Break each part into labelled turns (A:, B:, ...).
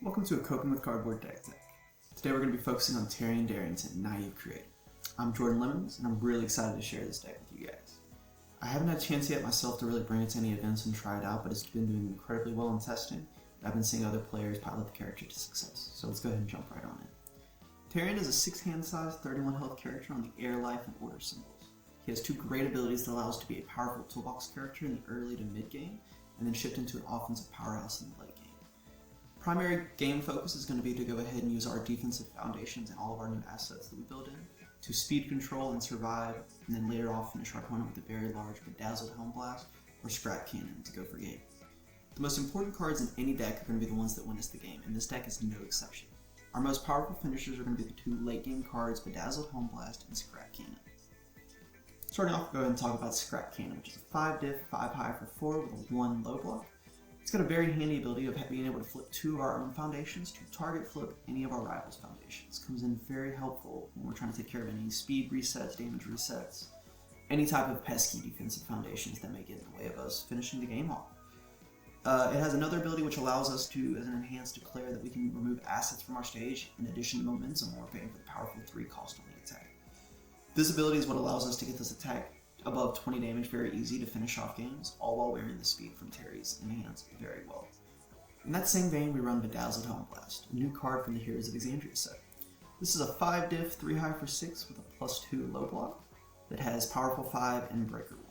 A: Welcome to a Coping with Cardboard deck tech. Today we're going to be focusing on Tarryon Darington, Naive Creator. I'm Jordan Lemons, and I'm really excited to share this deck with you guys. I haven't had a chance yet myself to really bring it to any events and try it out, but it's been doing incredibly well in testing, and I've been seeing other players pilot the character to success, so let's go ahead and jump right on in. Tarryon is a 6-hand size, 31 health character on the air, life, and order symbols. He has two great abilities that allow us to be a powerful toolbox character in the early to mid game, and then shift into an offensive powerhouse in the late game. Primary game focus is going to be to go ahead and use our defensive foundations and all of our new assets that we build in to speed control and survive, and then later off finish our opponent with a very large Bedazzled Helm Blast or Scrap Cannon to go for game. The most important cards in any deck are going to be the ones that win us the game, and this deck is no exception. Our most powerful finishers are going to be the two late game cards, Bedazzled Helm Blast and Scrap Cannon. Starting off, we'll go ahead and talk about Scrap Cannon, which is a 5 diff, 5 high for 4 with a 1 low block. It's got a very handy ability of being able to flip 2 of our own foundations to target flip any of our rivals' foundations. Comes in very helpful when we're trying to take care of any speed resets, damage resets, any type of pesky defensive foundations that may get in the way of us finishing the game off. It has another ability which allows us to, as an enhanced, declare that we can remove assets from our stage in addition to momentum when we're paying for the powerful 3 cost on the attack. This ability is what allows us to get this attack above 20 damage very easy to finish off games, all while wearing the speed from Terry's enhance very well. In that same vein, we run Bedazzled Helm Blast, a new card from the Heroes of Exandria set. This is a 5 diff, 3 high for 6 with a +2 low block that has powerful 5 and breaker 1.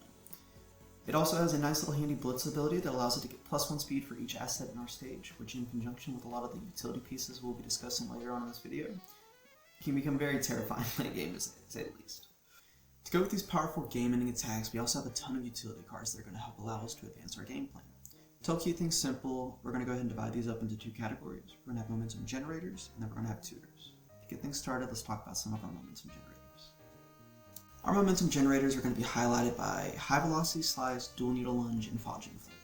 A: It also has a nice little handy blitz ability that allows it to get +1 speed for each asset in our stage, which in conjunction with a lot of the utility pieces we'll be discussing later on in this video, can become very terrifying late game to say the least. To go with these powerful game-ending attacks, we also have a ton of utility cards that are going to help allow us to advance our game plan. To keep things simple, we're going to go ahead and divide these up into 2 categories. We're going to have momentum generators, and then we're going to have tutors. To get things started, let's talk about some of our momentum generators. Our momentum generators are going to be highlighted by High Velocity Slice, Dual Needle Lunge, and Fodging Flip.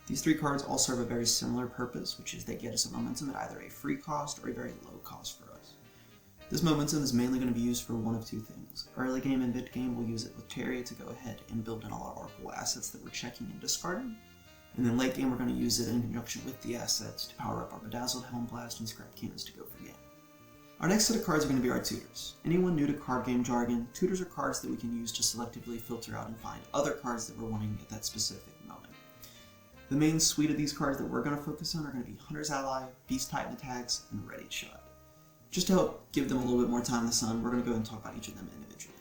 A: These 3 cards all serve a very similar purpose, which is they get us a momentum at either a free cost or a very low cost for us. This momentum is mainly going to be used for one of 2 things. Early game and mid game, we'll use it with Terry to go ahead and build in all of our cool assets that we're checking and discarding. And then late game, we're going to use it in conjunction with the assets to power up our Bedazzled Helm Blast and Scrap Cannons to go for game. Our next set of cards are going to be our tutors. Anyone new to card game jargon, tutors are cards that we can use to selectively filter out and find other cards that we're wanting at that specific moment. The main suite of these cards that we're going to focus on are going to be Hunter's Ally, Beast Titan Attacks, and Ready Shot. Just to help give them a little bit more time in the sun, we're going to go ahead and talk about each of them individually.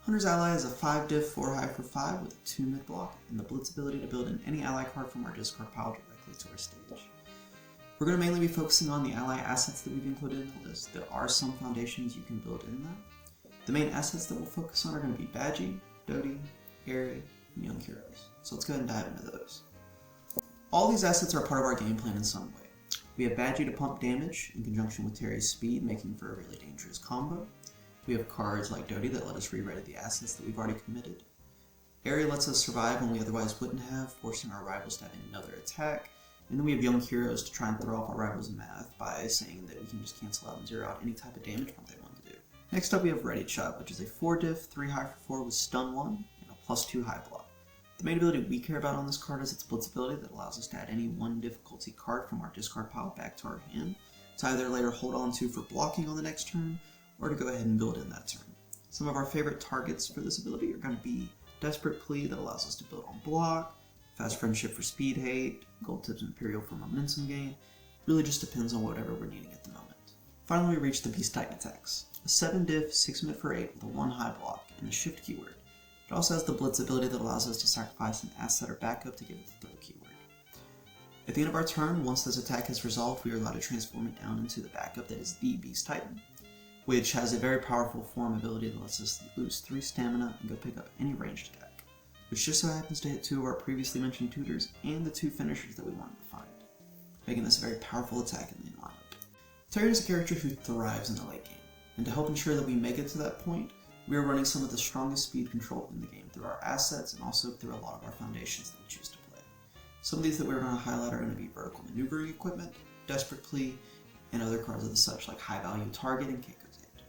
A: Hunter's Ally is a 5 diff, 4 high for 5 with a 2 mid block, and the blitz ability to build in any ally card from our discard pile directly to our stage. We're going to mainly be focusing on the ally assets that we've included in the list. There are some foundations you can build in that. The main assets that we'll focus on are going to be Badgie, Dodie, Airy, and Young Heroes. So let's go ahead and dive into those. All these assets are a part of our game plan in some way. We have Badgie to pump damage in conjunction with Terry's speed, making for a really dangerous combo. We have cards like Dodie that let us re-ready the assets that we've already committed. Airy lets us survive when we otherwise wouldn't have, forcing our rivals to have another attack. And then we have Young Heroes to try and throw off our rivals' math by saying that we can just cancel out and zero out any type of damage pump they want to do. Next up we have Ready Shot, which is a 4 diff, 3 high for 4 with stun 1 and a +2 high block. The main ability we care about on this card is its blitz ability that allows us to add any 1 difficulty card from our discard pile back to our hand to either later hold on to for blocking on the next turn or to go ahead and build in that turn. Some of our favorite targets for this ability are going to be Desperate Plea that allows us to build on block, Fast Friendship for speed hate, Gold Tips Imperial for momentum gain. Really just depends on whatever we're needing at the moment. Finally we reach the Beast Titan Attacks, a 7 diff, 6 mid for 8 with a 1 high block and a shift keyword. It also has the blitz ability that allows us to sacrifice an asset or backup to give it the throw keyword. At the end of our turn, once this attack is resolved, we are allowed to transform it down into the backup that is the Beast Titan, which has a very powerful form ability that lets us lose 3 stamina and go pick up any ranged attack, which just so happens to hit 2 of our previously mentioned tutors and the 2 finishers that we wanted to find, making this a very powerful attack in the lineup. Tarryon is a character who thrives in the late game, and to help ensure that we make it to that point, we are running some of the strongest speed control in the game through our assets and also through a lot of our foundations that we choose to play. Some of these that we're going to highlight are going to be Vertical Maneuvering Equipment, Desperate Plea, and other cards of the such like High Value Target and Keiko's Hand.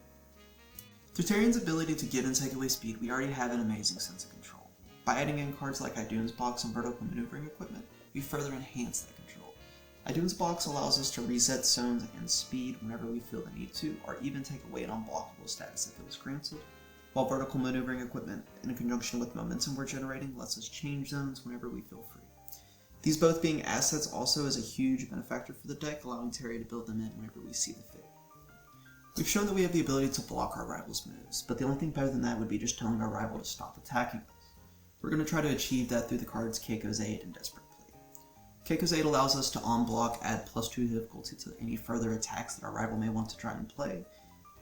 A: Through Tarryon's ability to give and take away speed, we already have an amazing sense of control. By adding in cards like Idun's Box and Vertical Maneuvering Equipment, we further enhance that control, Itunes blocks allows us to reset zones and speed whenever we feel the need to, or even take away an unblockable status if it was granted, while vertical maneuvering equipment, in conjunction with momentum we're generating, lets us change zones whenever we feel free. These both being assets also is a huge benefactor for the deck, allowing Tarryon to build them in whenever we see the fit. We've shown that we have the ability to block our rival's moves, but the only thing better than that would be just telling our rival to stop attacking us. We're going to try to achieve that through the cards Keiko's Aid and Desperate Plea. Keiko's Aid allows us to on-block, add +2 difficulty to any further attacks that our rival may want to try and play.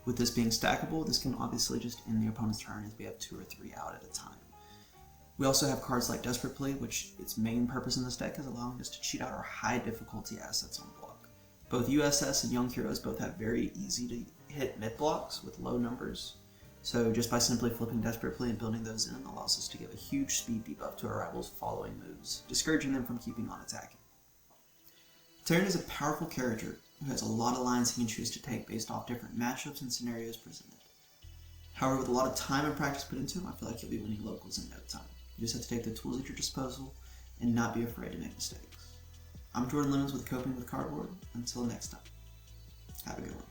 A: With this being stackable, this can obviously just end the opponent's turn as we have 2 or 3 out at a time. We also have cards like Desperate Plea, which its main purpose in this deck is allowing us to cheat out our high difficulty assets on block. Both USS and Young Heroes both have very easy to hit mid blocks with low numbers, so just by simply flipping Desperate Plea and building those in allows us to give a huge speed debuff to our rivals' following moves, discouraging them from keeping on attacking. Tarryon is a powerful character who has a lot of lines he can choose to take based off different matchups and scenarios presented. However, with a lot of time and practice put into him, I feel like you'll be winning locals in no time. You just have to take the tools at your disposal and not be afraid to make mistakes. I'm Jordan Lemons with Coping with Cardboard. Until next time, have a good one.